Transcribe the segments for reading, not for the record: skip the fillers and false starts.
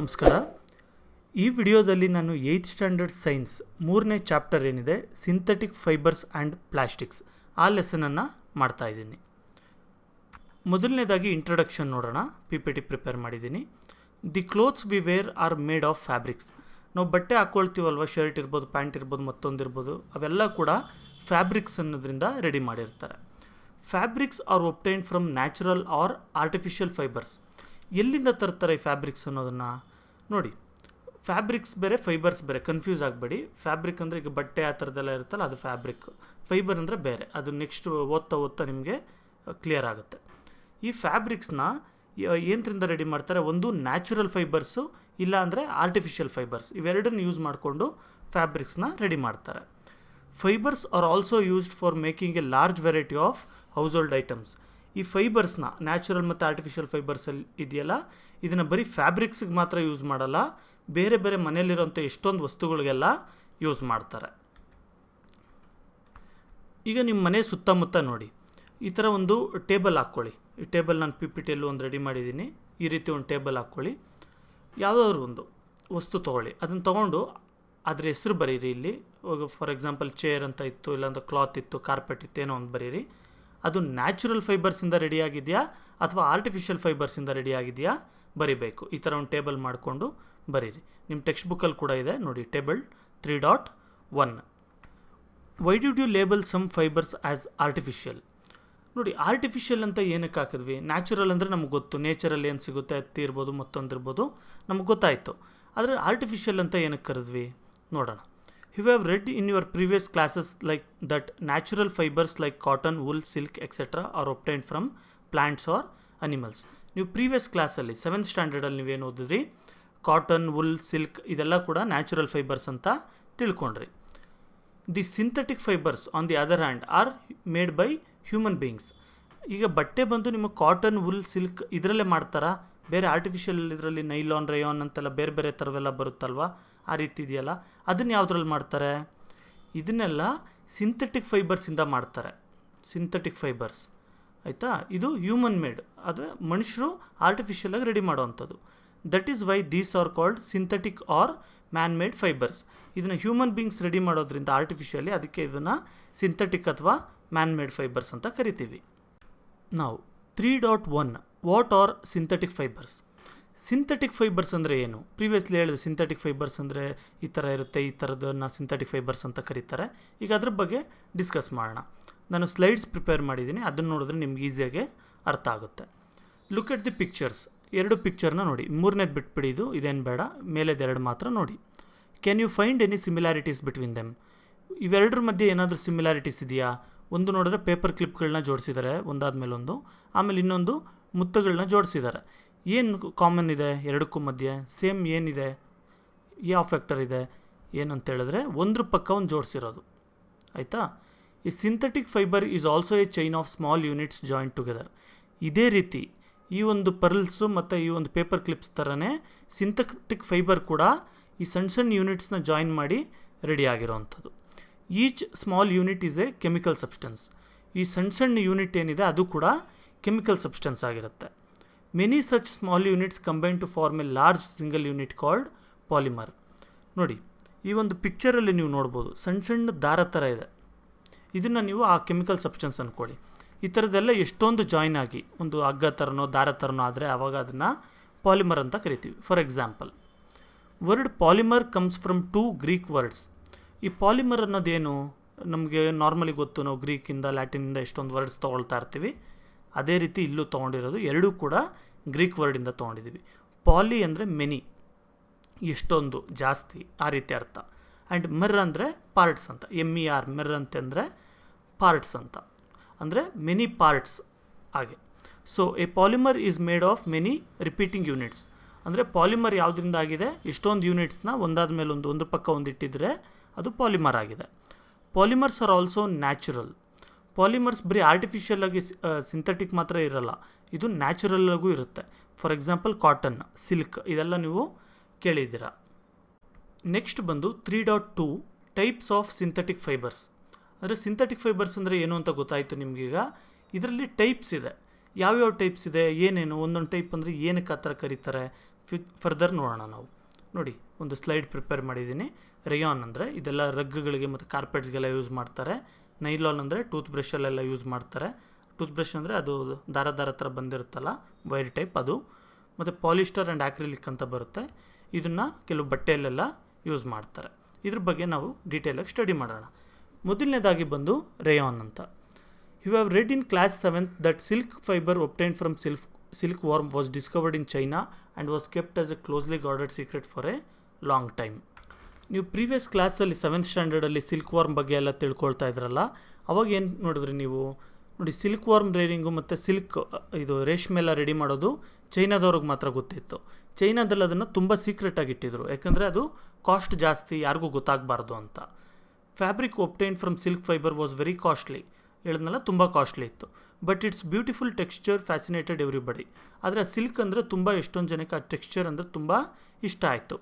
ನಮಸ್ಕಾರ. ಈ ವಿಡಿಯೋದಲ್ಲಿ ನಾನು 8th ಸ್ಟ್ಯಾಂಡರ್ಡ್ ಸೈನ್ಸ್ 3ನೇ ಚಾಪ್ಟರ್ ಏನಿದೆ ಸಿಂಥೆಟಿಕ್ ಫೈಬರ್ಸ್ ಆ್ಯಂಡ್ ಪ್ಲಾಸ್ಟಿಕ್ಸ್ ಆ ಲೆಸನನ್ನು ಮಾಡ್ತಾ ಇದ್ದೀನಿ. ಮೊದಲನೇದಾಗಿ ಇಂಟ್ರಡಕ್ಷನ್ ನೋಡೋಣ. PPT ಪ್ರಿಪೇರ್ ಮಾಡಿದ್ದೀನಿ. The clothes we wear are made of fabrics. ನಾವು ಬಟ್ಟೆ ಹಾಕ್ಕೊಳ್ತೀವಲ್ವ, ಶರ್ಟ್ ಇರ್ಬೋದು, ಪ್ಯಾಂಟ್ ಇರ್ಬೋದು, ಮತ್ತೊಂದಿರ್ಬೋದು, ಅವೆಲ್ಲ ಕೂಡ ಫ್ಯಾಬ್ರಿಕ್ಸ್ ಅನ್ನೋದ್ರಿಂದ ರೆಡಿ ಮಾಡಿರ್ತಾರೆ. Fabrics are obtained from natural or artificial fibres. ಎಲ್ಲಿಂದ ತರ್ತಾರೆ ಈ ಫ್ಯಾಬ್ರಿಕ್ಸ್ ಅನ್ನೋದನ್ನು ನೋಡಿ. ಫ್ಯಾಬ್ರಿಕ್ಸ್ ಬೇರೆ, ಫೈಬರ್ಸ್ ಬೇರೆ, ಕನ್ಫ್ಯೂಸ್ ಆಗಬೇಡಿ. ಫ್ಯಾಬ್ರಿಕ್ ಅಂದರೆ ಈಗ ಬಟ್ಟೆ ಆ ಥರದ್ದೆಲ್ಲ ಇರುತ್ತಲ್ಲ, ಅದು ಫ್ಯಾಬ್ರಿಕ್. ಫೈಬರ್ ಅಂದರೆ ಬೇರೆ, ಅದು ನೆಕ್ಸ್ಟ್ ಓದ್ತಾ ನಿಮಗೆ ಕ್ಲಿಯರ್ ಆಗುತ್ತೆ. ಈ ಫ್ಯಾಬ್ರಿಕ್ಸ್ನ ಏನರಿಂದ ರೆಡಿ ಮಾಡ್ತಾರೆ? ಒಂದು ನ್ಯಾಚುರಲ್ ಫೈಬರ್ಸು, ಇಲ್ಲ ಅಂದರೆ ಆರ್ಟಿಫಿಷಿಯಲ್ ಫೈಬರ್ಸ್. ಇವೆರಡನ್ನು ಯೂಸ್ ಮಾಡಿಕೊಂಡು ಫ್ಯಾಬ್ರಿಕ್ಸ್ನ ರೆಡಿ ಮಾಡ್ತಾರೆ. Fibres are also used for making A large variety of house hold items. ಈ ಫೈಬರ್ಸ್ನ, ನ್ಯಾಚುರಲ್ ಮತ್ತು ಆರ್ಟಿಫಿಷಿಯಲ್ ಫೈಬರ್ಸಲ್ಲಿ ಇದೆಯಲ್ಲ, ಇದನ್ನು ಬರೀ ಫ್ಯಾಬ್ರಿಕ್ಸಿಗೆ ಮಾತ್ರ ಯೂಸ್ ಮಾಡಲ್ಲ, ಬೇರೆ ಬೇರೆ ಮನೆಯಲ್ಲಿರೋಂಥ ಎಷ್ಟೊಂದು ವಸ್ತುಗಳಿಗೆಲ್ಲ ಯೂಸ್ ಮಾಡ್ತಾರೆ. ಈಗ ನಿಮ್ಮ ಮನೆ ಸುತ್ತಮುತ್ತ ನೋಡಿ, ಈ ಥರ ಒಂದು ಟೇಬಲ್ ಹಾಕ್ಕೊಳ್ಳಿ. ಈ ಟೇಬಲ್ ನಾನು PPTಯಲ್ಲೂ ಒಂದು ರೆಡಿ ಮಾಡಿದ್ದೀನಿ. ಈ ರೀತಿ ಒಂದು ಟೇಬಲ್ ಹಾಕ್ಕೊಳ್ಳಿ. ಯಾವುದಾದ್ರೂ ಒಂದು ವಸ್ತು ತೊಗೊಳ್ಳಿ, ಅದನ್ನು ತೊಗೊಂಡು ಅದ್ರ ಹೆಸರು ಬರೀರಿ. ಇಲ್ಲಿ ಫಾರ್ ಎಕ್ಸಾಂಪಲ್ ಚೇರ್ ಅಂತ ಇತ್ತು, ಇಲ್ಲಾಂದ್ರೆ ಕ್ಲಾತ್ ಇತ್ತು, ಕಾರ್ಪೆಟ್ ಇತ್ತು, ಏನೋ ಒಂದು ಬರೀರಿ. ಅದು ನ್ಯಾಚುರಲ್ ಫೈಬರ್ಸಿಂದ ರೆಡಿ ಆಗಿದೆಯಾ ಅಥವಾ ಆರ್ಟಿಫಿಷಿಯಲ್ ಫೈಬರ್ಸಿಂದ ರೆಡಿ ಆಗಿದೆಯಾ ಬರಿಬೇಕು. ಈ ಥರ ಒಂದು ಟೇಬಲ್ ಮಾಡಿಕೊಂಡು ಬರೀರಿ. ನಿಮ್ಮ ಟೆಕ್ಸ್ಟ್ ಬುಕ್ಕಲ್ಲಿ ಕೂಡ ಇದೆ ನೋಡಿ, table 3.1. Why did you label some fibres as artificial? ನೋಡಿ, ಆರ್ಟಿಫಿಷಿಯಲ್ ಅಂತ ಏನಕ್ಕೆ ಹಾಕಿದ್ವಿ? ನ್ಯಾಚುರಲ್ ಅಂದರೆ ನಮ್ಗೆ ಗೊತ್ತು, ನೇಚರಲ್ಲಿ ಏನು ಸಿಗುತ್ತೆ, ಹತ್ತಿ ಇರ್ಬೋದು, ಮತ್ತೊಂದಿರ್ಬೋದು, ನಮ್ಗೆ ಗೊತ್ತಾಯಿತು. ಆದರೆ ಆರ್ಟಿಫಿಷಿಯಲ್ ಅಂತ ಏನಕ್ಕೆ ಕರೆದ್ವಿ ನೋಡೋಣ. You have read in your previous classes like that natural fibers like cotton, wool, silk, etc. are obtained from plants or animals. ನೀವು ಪ್ರೀವಿಯಸ್ ಕ್ಲಾಸಲ್ಲಿ 7th ಸ್ಟ್ಯಾಂಡರ್ಡಲ್ಲಿ ನೀವೇನು ಓದಿದ್ರಿ? ಕಾಟನ್, ವುಲ್, ಸಿಲ್ಕ್ ಇದೆಲ್ಲ ಕೂಡ ನ್ಯಾಚುರಲ್ ಫೈಬರ್ಸ್ ಅಂತ ತಿಳ್ಕೊಂಡ್ರಿ. The synthetic fibres on the other hand are made by human beings. ಈಗ ಬಟ್ಟೆ ಬಂದು ನಿಮ್ಮ ಕಾಟನ್, ವುಲ್, ಸಿಲ್ಕ್ ಇದರಲ್ಲೇ ಮಾಡ್ತಾರಾ? ಬೇರೆ ಆರ್ಟಿಫಿಷಿಯಲ್ ಇದರಲ್ಲಿ ನೈಲಾನ್, ರೇಯಾನ್ ಅಂತೆಲ್ಲ ಬೇರೆ ಬೇರೆ ಥರವೆಲ್ಲ ಬರುತ್ತಲ್ವ, ಆ ರೀತಿ ಇದೆಯಲ್ಲ, ಅದನ್ನು ಯಾವುದ್ರಲ್ಲಿ ಮಾಡ್ತಾರೆ? ಇದನ್ನೆಲ್ಲ ಸಿಂಥೆಟಿಕ್ ಫೈಬರ್ಸಿಂದ ಮಾಡ್ತಾರೆ. ಸಿಂಥೆಟಿಕ್ ಫೈಬರ್ಸ್, ಆಯಿತಾ? ಇದು ಹ್ಯೂಮನ್ ಮೇಡ್, ಆದರೆ ಮನುಷ್ಯರು ಆರ್ಟಿಫಿಷಿಯಲಾಗಿ ರೆಡಿ ಮಾಡೋವಂಥದ್ದು. That is why these are called synthetic or man made fibres. ಇದನ್ನು ಹ್ಯೂಮನ್ ಬೀಯಿಂಗ್ಸ್ ರೆಡಿ ಮಾಡೋದ್ರಿಂದ ಆರ್ಟಿಫಿಷಿಯಲಿ, ಅದಕ್ಕೆ ಇದನ್ನು ಸಿಂಥೆಟಿಕ್ ಅಥವಾ ಮ್ಯಾನ್ ಮೇಡ್ ಫೈಬರ್ಸ್ ಅಂತ ಕರಿತೀವಿ. ನಾವು 3.1 what are synthetic fibres? Synthetic fibres ಅಂದರೆ ಏನು? ಪ್ರೀವಿಯಸ್ಲಿ ಹೇಳಿದೆ, ಸಿಂಥೆಟಿಕ್ ಫೈಬರ್ಸ್ ಅಂದರೆ ಈ ಥರ ಇರುತ್ತೆ, ಈ ಥರದನ್ನು ಸಿಂಥೆಟಿಕ್ ಫೈಬರ್ಸ್ ಅಂತ ಕರೀತಾರೆ. ಈಗ ಅದ್ರ ಬಗ್ಗೆ ಡಿಸ್ಕಸ್ ಮಾಡೋಣ. ನಾನು ಸ್ಲೈಡ್ಸ್ ಪ್ರಿಪೇರ್ ಮಾಡಿದ್ದೀನಿ, ಅದನ್ನು ನೋಡಿದ್ರೆ ನಿಮ್ಗೆ ಈಸಿಯಾಗಿ ಅರ್ಥ ಆಗುತ್ತೆ. Look at the pictures. 2 ಪಿಕ್ಚರ್ನ ನೋಡಿ, 3ನೇದು ಬಿಟ್ಬಿಡಿ, ಇದೇನು ಬೇಡ, ಮೇಲೆದು 2 ಮಾತ್ರ ನೋಡಿ. Can you find any similarities between them? ಇವೆರಡರ ಮಧ್ಯೆ ಏನಾದರೂ ಸಿಮಿಲಾರಿಟೀಸ್ ಇದೆಯಾ? ಒಂದು ನೋಡಿದ್ರೆ ಪೇಪರ್ ಕ್ಲಿಪ್ಗಳನ್ನ ಜೋಡಿಸಿದ್ದಾರೆ ಒಂದಾದ್ಮೇಲೆ ಒಂದು, ಆಮೇಲೆ ಇನ್ನೊಂದು ಮುತ್ತುಗಳನ್ನ ಜೋಡಿಸಿದ್ದಾರೆ. ಏನು ಕಾಮನ್ ಇದೆ ಎರಡಕ್ಕೂ ಮಧ್ಯೆ? ಸೇಮ್ ಏನಿದೆ? ಯಾವ ಫ್ಯಾಕ್ಟರ್ ಇದೆ? ಏನಂತ ಹೇಳಿದ್ರೆ ಒಂದ್ರ ಪಕ್ಕ ಒಂದು ಜೋಡಿಸಿರೋದು, ಆಯಿತಾ? ಈ synthetic fibre is also a chain of small units joint together. ಇದೇ ರೀತಿ ಈ ಒಂದು ಪರ್ಲ್ಸು ಮತ್ತು ಈ ಒಂದು ಪೇಪರ್ ಕ್ಲಿಪ್ಸ್ ಥರನೇ ಸಿಂಥೆಟಿಕ್ ಫೈಬರ್ ಕೂಡ ಈ ಸಣ್ಣ ಸಣ್ಣ ಯೂನಿಟ್ಸ್ನ ಜಾಯಿನ್ ಮಾಡಿ ರೆಡಿ ಆಗಿರೋವಂಥದ್ದು. Each small unit is a chemical substance. ಈ ಸಣ್ಣ ಯೂನಿಟ್ ಏನಿದೆ ಅದು ಕೂಡ ಕೆಮಿಕಲ್ ಸಬ್ಸ್ಟೆನ್ಸ್ ಆಗಿರುತ್ತೆ. Many such small units combine to form a large single unit called polymer. ನೋಡಿ, ಈ ಒಂದು ಪಿಕ್ಚರಲ್ಲಿ ನೀವು ನೋಡ್ಬೋದು, ಸಣ್ಣ ದಾರ ಥರ ಇದೆ. ಇದನ್ನು ನೀವು ಆ ಕೆಮಿಕಲ್ ಸಬ್ಸ್ಟೆನ್ಸ್ ಅಂದ್ಕೊಳ್ಳಿ. ಈ ಥರದ್ದೆಲ್ಲ ಎಷ್ಟೊಂದು ಜಾಯಿನ್ ಆಗಿ ಒಂದು ಹಗ್ಗ ಥರನೋ ದಾರ ಥರನೋ ಆದರೆ ಆವಾಗ ಅದನ್ನು ಪಾಲಿಮರ್ ಅಂತ ಕರಿತೀವಿ. For example, word polymer comes from 2 Greek words. ಈ ಪಾಲಿಮರ್ ಅನ್ನೋದೇನು ನಮಗೆ ನಾರ್ಮಲಿ ಗೊತ್ತು, ನಾವು ಗ್ರೀಕಿಂದ, ಲ್ಯಾಟಿನಿಂದ ಎಷ್ಟೊಂದು ವರ್ಡ್ಸ್ ತೊಗೊಳ್ತಾ ಇರ್ತೀವಿ. ಅದೇ ರೀತಿ ಇಲ್ಲೂ ತೊಗೊಂಡಿರೋದು, ಎರಡೂ ಕೂಡ ಗ್ರೀಕ್ ವರ್ಡಿಂದ ತೊಗೊಂಡಿದ್ದೀವಿ. ಪಾಲಿ ಅಂದರೆ ಮೆನಿ, ಎಷ್ಟೊಂದು, ಜಾಸ್ತಿ, ಆ ರೀತಿ ಅರ್ಥ. ಆ್ಯಂಡ್ ಮಿರ್ ಅಂದರೆ ಪಾರ್ಟ್ಸ್ ಅಂತ, MER, ಮಿರ್ ಅಂತಂದರೆ ಪಾರ್ಟ್ಸ್ ಅಂತ, ಅಂದರೆ ಮೆನಿ ಪಾರ್ಟ್ಸ್ ಹಾಗೆ. So A polymer is made of many repeating units. ಅಂದರೆ ಪಾಲಿಮರ್ ಯಾವುದರಿಂದ ಆಗಿದೆ? ಎಷ್ಟೊಂದು ಯೂನಿಟ್ಸ್ನ ಒಂದಾದ ಮೇಲೆ ಒಂದು ಪಕ್ಕ ಒಂದು ಇಟ್ಟಿದ್ರೆ ಅದು ಪಾಲಿಮರ್ ಆಗಿದೆ. Polymers are also natural. Polymers ಬರೀ ಆರ್ಟಿಫಿಷಿಯಲಾಗಿ ಸಿಂಥೆಟಿಕ್ ಮಾತ್ರ ಇರಲ್ಲ, ಇದು ನ್ಯಾಚುರಲ್ಲಾಗೂ ಇರುತ್ತೆ. ಫಾರ್ ಎಕ್ಸಾಂಪಲ್ ಕಾಟನ್, ಸಿಲ್ಕ್ ಇದೆಲ್ಲ ನೀವು ಕೇಳಿದ್ದೀರಾ. ನೆಕ್ಸ್ಟ್ ಬಂದು 3.2 ಟೈಪ್ಸ್ ಆಫ್ ಸಿಂಥೆಟಿಕ್ ಫೈಬರ್ಸ್. ಅಂದರೆ ಸಿಂಥೆಟಿಕ್ ಫೈಬರ್ಸ್ ಅಂದರೆ ಏನು ಅಂತ ಗೊತ್ತಾಯಿತು ನಿಮಗೀಗ. ಇದರಲ್ಲಿ ಟೈಪ್ಸ್ ಇದೆ. ಯಾವ್ಯಾವ ಟೈಪ್ಸ್ ಇದೆ, ಏನೇನು? ಒಂದೊಂದು ಟೈಪ್ ಅಂದರೆ ಏನಕ್ಕೆ ಆ ಥರ ಕರೀತಾರೆ? ಫರ್ದರ್ ನೋಡೋಣ ನಾವು. ನೋಡಿ, ಒಂದು ಸ್ಲೈಡ್ ಪ್ರಿಪೇರ್ ಮಾಡಿದ್ದೀನಿ. ರೇಯಾನ್ ಅಂದರೆ ಇದೆಲ್ಲ ರಗ್ಗಳಿಗೆ ಮತ್ತು ಕಾರ್ಪೆಟ್ಸ್ಗೆಲ್ಲ ಯೂಸ್ ಮಾಡ್ತಾರೆ. ನೈಲಾನ್ ಅಂದರೆ ಟೂತ್ ಬ್ರಷಲ್ಲೆಲ್ಲ ಯೂಸ್ ಮಾಡ್ತಾರೆ. ಟೂತ್ ಬ್ರಷ್ ಅಂದರೆ ಅದು ದಾರ ಥರ ಬಂದಿರುತ್ತಲ್ಲ, ವೈರ್ ಟೈಪ್ ಅದು. ಮತ್ತು ಪಾಲಿಸ್ಟರ್ ಆ್ಯಂಡ್ ಆಕ್ರಿಲಿಕ್ ಅಂತ ಬರುತ್ತೆ. ಇದನ್ನು ಕೆಲವು ಬಟ್ಟೆಯಲ್ಲೆಲ್ಲ ಯೂಸ್ ಮಾಡ್ತಾರೆ. ಇದ್ರ ಬಗ್ಗೆ ನಾವು ಡೀಟೇಲಾಗಿ ಸ್ಟಡಿ ಮಾಡೋಣ. ಮೊದಲನೇದಾಗಿ ಬಂದು ರೇಯಾನ್ ಅಂತ. You have read in class 7th that silk fibre obtained from silk worm was discovered in China and was kept as a closely guarded secret for a long time. ನೀವು previous ಕ್ಲಾಸಲ್ಲಿ 7th ಸ್ಟ್ಯಾಂಡರ್ಡಲ್ಲಿ silk warm ಬಗ್ಗೆ ಎಲ್ಲ ತಿಳ್ಕೊಳ್ತಾ ಇದ್ರಲ್ಲ, ಅವಾಗ ಏನು ನೋಡಿದ್ರಿ ನೀವು? ನೋಡಿ, ಸಿಲ್ಕ್ ವಾರ್ಮ್ ರೇರಿಂಗು ಮತ್ತು ಇದು ರೇಷ್ಮೆ ಎಲ್ಲ ರೆಡಿ ಮಾಡೋದು ಚೈನಾದವ್ರಿಗೆ ಮಾತ್ರ ಗೊತ್ತಿತ್ತು. ಚೈನಾದಲ್ಲಿ ಅದನ್ನು ತುಂಬ ಸೀಕ್ರೆಟಾಗಿ ಇಟ್ಟಿದ್ರು, ಯಾಕಂದರೆ ಅದು ಕಾಸ್ಟ್ ಜಾಸ್ತಿ, ಯಾರಿಗೂ ಗೊತ್ತಾಗಬಾರ್ದು ಅಂತ. Fabric obtained from silk fibre was very costly. ಹೇಳಿದ್ನಲ್ಲ, ತುಂಬ ಕಾಸ್ಟ್ಲಿ ಇತ್ತು. But its beautiful texture fascinated everybody. ಆದರೆ ಆ ಸಿಲ್ಕ್ ಅಂದರೆ ಎಷ್ಟೊಂದು ಜನಕ್ಕೆ ಆ ಟೆಕ್ಸ್ಚರ್ ಅಂದರೆ ತುಂಬ ಇಷ್ಟ ಆಯಿತು.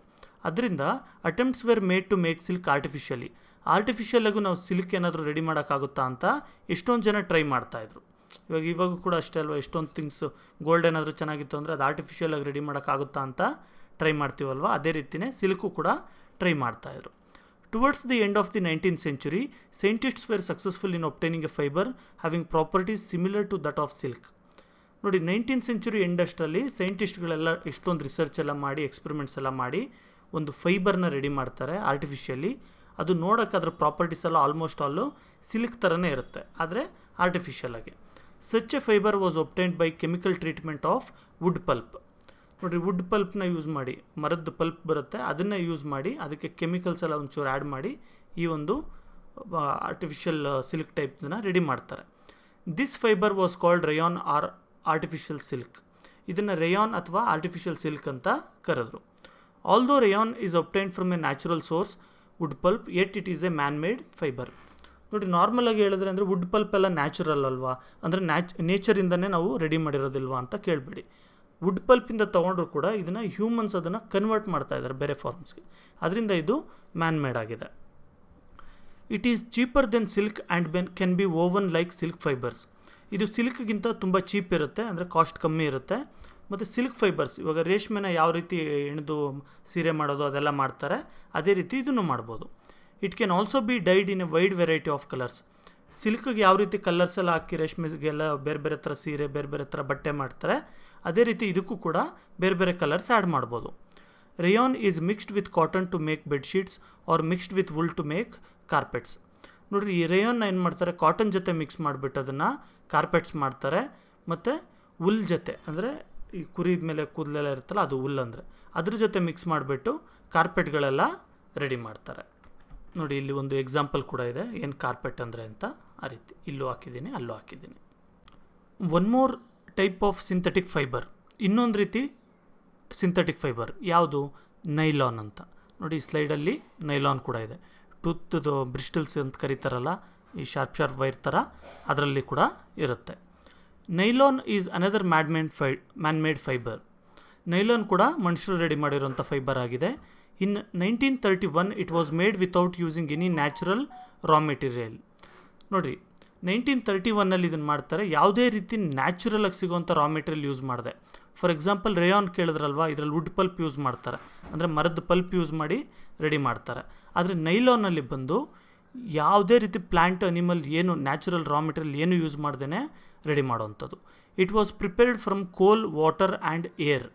ಅದರಿಂದ attempts were made to make silk ಆರ್ಟಿಫಿಷಿಯಲಾಗೂ ನಾವು ಸಿಲ್ಕ್ ಏನಾದರೂ ರೆಡಿ ಮಾಡೋಕ್ಕಾಗುತ್ತಾ ಅಂತ ಎಷ್ಟೊಂದು ಜನ ಟ್ರೈ ಮಾಡ್ತಾಯಿದ್ರು. ಇವಾಗ ಕೂಡ ಅಷ್ಟೇ ಅಲ್ವಾ, ಎಷ್ಟೊಂದು ಥಿಂಗ್ಸು ಗೋಲ್ಡ್ ಏನಾದರೂ ಚೆನ್ನಾಗಿತ್ತು ಅಂದರೆ ಅದು ಆರ್ಟಿಫಿಷಿಯಲಾಗಿ ರೆಡಿ ಮಾಡೋಕ್ಕಾಗುತ್ತಾ ಅಂತ ಟ್ರೈ ಮಾಡ್ತೀವಲ್ವ, ಅದೇ ರೀತಿಯೇ ಸಿಲ್ಕು ಕೂಡ ಟ್ರೈ ಮಾಡ್ತಾಯಿದ್ರು. Towards the end of the 19th century, scientists were successful in obtaining a fibre having properties similar to that of silk. ನೋಡಿ, 19th century ಎಂಡಷ್ಟರಲ್ಲಿ ಸೈಂಟಿಸ್ಟ್ಗಳೆಲ್ಲ ಎಷ್ಟೊಂದು ರಿಸರ್ಚ್ ಎಲ್ಲ ಮಾಡಿ, ಎಕ್ಸ್ಪೆರಿಮೆಂಟ್ಸ್ ಎಲ್ಲ ಮಾಡಿ ಒಂದು ಫೈಬರ್ನ ರೆಡಿ ಮಾಡ್ತಾರೆ ಆರ್ಟಿಫಿಷಿಯಲಿ. ಅದು ನೋಡೋಕೆ ಅದರ ಪ್ರಾಪರ್ಟೀಸ್ ಎಲ್ಲ ಆಲ್ಮೋಸ್ಟ್ ಆಲು ಸಿಲ್ಕ್ ಥರನೇ ಇರುತ್ತೆ, ಆದರೆ ಆರ್ಟಿಫಿಷಿಯಲಾಗಿ. Such a fibre was obtained by chemical treatment of wood pulp. ನೋಡಿ, ವುಡ್ ಪಲ್ಪ್ನ ಯೂಸ್ ಮಾಡಿ, ಮರದ ಪಲ್ಪ್ ಬರುತ್ತೆ, ಅದನ್ನು ಯೂಸ್ ಮಾಡಿ ಅದಕ್ಕೆ ಕೆಮಿಕಲ್ಸ್ ಎಲ್ಲ ಒಂಚೂರು ಆ್ಯಡ್ ಮಾಡಿ ಈ ಒಂದು ಆರ್ಟಿಫಿಷಿಯಲ್ ಸಿಲ್ಕ್ ಟೈಪ್ನ ರೆಡಿ ಮಾಡ್ತಾರೆ. This fibre was called rayon or artificial silk. ಇದನ್ನು ರೇಯಾನ್ ಅಥವಾ ಆರ್ಟಿಫಿಷಿಯಲ್ ಸಿಲ್ಕ್ ಅಂತ ಕರೆದ್ರು. Although rayon is obtained from a natural source wood pulp, yet it is a man made fibre. ನೋಡಿ, ನಾರ್ಮಲಾಗಿ ಹೇಳಿದ್ರೆ ಅಂದರೆ ವುಡ್ ಪಲ್ಪ್ ಎಲ್ಲ ನ್ಯಾಚುರಲ್ ಅಲ್ವಾ, ಅಂದರೆ ನೇಚರಿಂದನೇ ನಾವು ರೆಡಿ ಮಾಡಿರೋದಿಲ್ವಾ ಅಂತ ಕೇಳಬೇಡಿ. ವುಡ್ ಪಲ್ಪಿಂದ ತೊಗೊಂಡ್ರು ಕೂಡ ಇದನ್ನು ಹ್ಯೂಮನ್ಸ್ ಅದನ್ನು ಕನ್ವರ್ಟ್ ಮಾಡ್ತಾ ಇದ್ದಾರೆ ಬೇರೆ ಫಾರ್ಮ್ಸ್ಗೆ, ಅದರಿಂದ ಇದು ಮ್ಯಾನ್ ಮೇಡ್ ಆಗಿದೆ. It is cheaper than silk and can be woven like silk fibres. ಇದು ಸಿಲ್ಕ್ಗಿಂತ ತುಂಬ ಚೀಪ್ ಇರುತ್ತೆ, ಅಂದರೆ ಕಾಸ್ಟ್ ಕಮ್ಮಿ ಇರುತ್ತೆ. ಮತ್ತು ಸಿಲ್ಕ್ ಫೈಬರ್ಸ್, ಇವಾಗ ರೇಷ್ಮೆನ ಯಾವ ರೀತಿ ಎಣೆದು ಸೀರೆ ಮಾಡೋದು ಅದೆಲ್ಲ ಮಾಡ್ತಾರೆ, ಅದೇ ರೀತಿ ಇದನ್ನು ಮಾಡ್ಬೋದು. It can also be dyed in a wide variety of colours. ಸಿಲ್ಕ್ಗೆ ಯಾವ ರೀತಿ ಕಲರ್ಸ್ ಎಲ್ಲ ಹಾಕಿ ರೇಷ್ಮೆಗೆಲ್ಲ ಬೇರೆ ಬೇರೆ ಥರ ಸೀರೆ, ಬೇರೆ ಬೇರೆ ಥರ ಬಟ್ಟೆ ಮಾಡ್ತಾರೆ, ಅದೇ ರೀತಿ ಇದಕ್ಕೂ ಕೂಡ ಬೇರೆ ಬೇರೆ ಕಲರ್ಸ್ ಆ್ಯಡ್ ಮಾಡ್ಬೋದು. Rayon is mixed with cotton to make bedsheets or mixed with wool to make carpets. ನೋಡಿರಿ, ಈ ರೇಯಾನ್ನ ಏನು ಮಾಡ್ತಾರೆ, ಕಾಟನ್ ಜೊತೆ ಮಿಕ್ಸ್ ಮಾಡಿಬಿಟ್ಟು ಅದನ್ನು ಕಾರ್ಪೆಟ್ಸ್ ಮಾಡ್ತಾರೆ. ಮತ್ತು ವುಲ್ ಜೊತೆ, ಅಂದರೆ ಈ ಕುರಿದ ಮೇಲೆ ಕೂದಲೆಲ್ಲ ಇರುತ್ತಲ್ಲ, ಅದು ವುಲ್ ಅಂದರೆ ಅದ್ರ ಜೊತೆ ಮಿಕ್ಸ್ ಮಾಡಿಬಿಟ್ಟು ಕಾರ್ಪೆಟ್ಗಳೆಲ್ಲ ರೆಡಿ ಮಾಡ್ತಾರೆ. ನೋಡಿ, ಇಲ್ಲಿ ಒಂದು ಎಕ್ಸಾಂಪಲ್ ಕೂಡ ಇದೆ, ಏನು ಕಾರ್ಪೆಟ್ ಅಂದರೆ ಅಂತ. ಆ ರೀತಿ ಇಲ್ಲೂ ಹಾಕಿದ್ದೀನಿ, ಅಲ್ಲೂ ಹಾಕಿದ್ದೀನಿ. One more type of synthetic fibre, ಇನ್ನೊಂದು ರೀತಿ ಸಿಂಥೆಟಿಕ್ ಫೈಬರ್ ಯಾವುದು? ನೈಲಾನ್ ಅಂತ. ನೋಡಿ, ಈ ಸ್ಲೈಡಲ್ಲಿ ನೈಲಾನ್ ಕೂಡ ಇದೆ. ಟೂತ್ದು ಬ್ರಿಸ್ಟಲ್ಸ್ ಅಂತ ಕರೀತಾರಲ್ಲ, ಈ ಶಾರ್ಪ್ ವೈರ್ ಥರ, ಅದರಲ್ಲಿ ಕೂಡ ಇರುತ್ತೆ. Nylon is another man made fibre. Nylon ಕೂಡ ಮನುಷ್ಯರು ರೆಡಿ ಮಾಡಿರೋಂಥ ಫೈಬರ್ ಆಗಿದೆ. ಇನ್ 1931 it was made without using any natural raw material. ನೋಡಿರಿ, 1931 ಇದನ್ನು ಮಾಡ್ತಾರೆ, ಯಾವುದೇ ರೀತಿ ನ್ಯಾಚುರಲಾಗಿ ಸಿಗೋವಂಥ ರಾ ಮೆಟೀರಿಯಲ್ ಯೂಸ್ ಮಾಡಿದೆ. ಫಾರ್ ಎಕ್ಸಾಂಪಲ್ ರೇಯಾನ್ ಕೇಳಿದ್ರಲ್ವ, ಇದರಲ್ಲಿ ವುಡ್ ಪಲ್ಪ್ ಯೂಸ್ ಮಾಡ್ತಾರೆ, ಅಂದರೆ ಮರದ ಪಲ್ಪ್ ಯೂಸ್ ಮಾಡಿ ರೆಡಿ ಮಾಡ್ತಾರೆ. ಆದರೆ ನೈಲಾನಲ್ಲಿ ಬಂದು ಯಾವುದೇ ರೀತಿ ಪ್ಲ್ಯಾಂಟ್, ಅನಿಮಲ್ ಏನು ನ್ಯಾಚುರಲ್ ರಾ ಮೆಟೀರಿಯಲ್ ಏನು ಯೂಸ್ ಮಾಡ್ದೇ ರೆಡಿ ಮಾಡೋವಂಥದ್ದು. It was prepared from coal, water and air.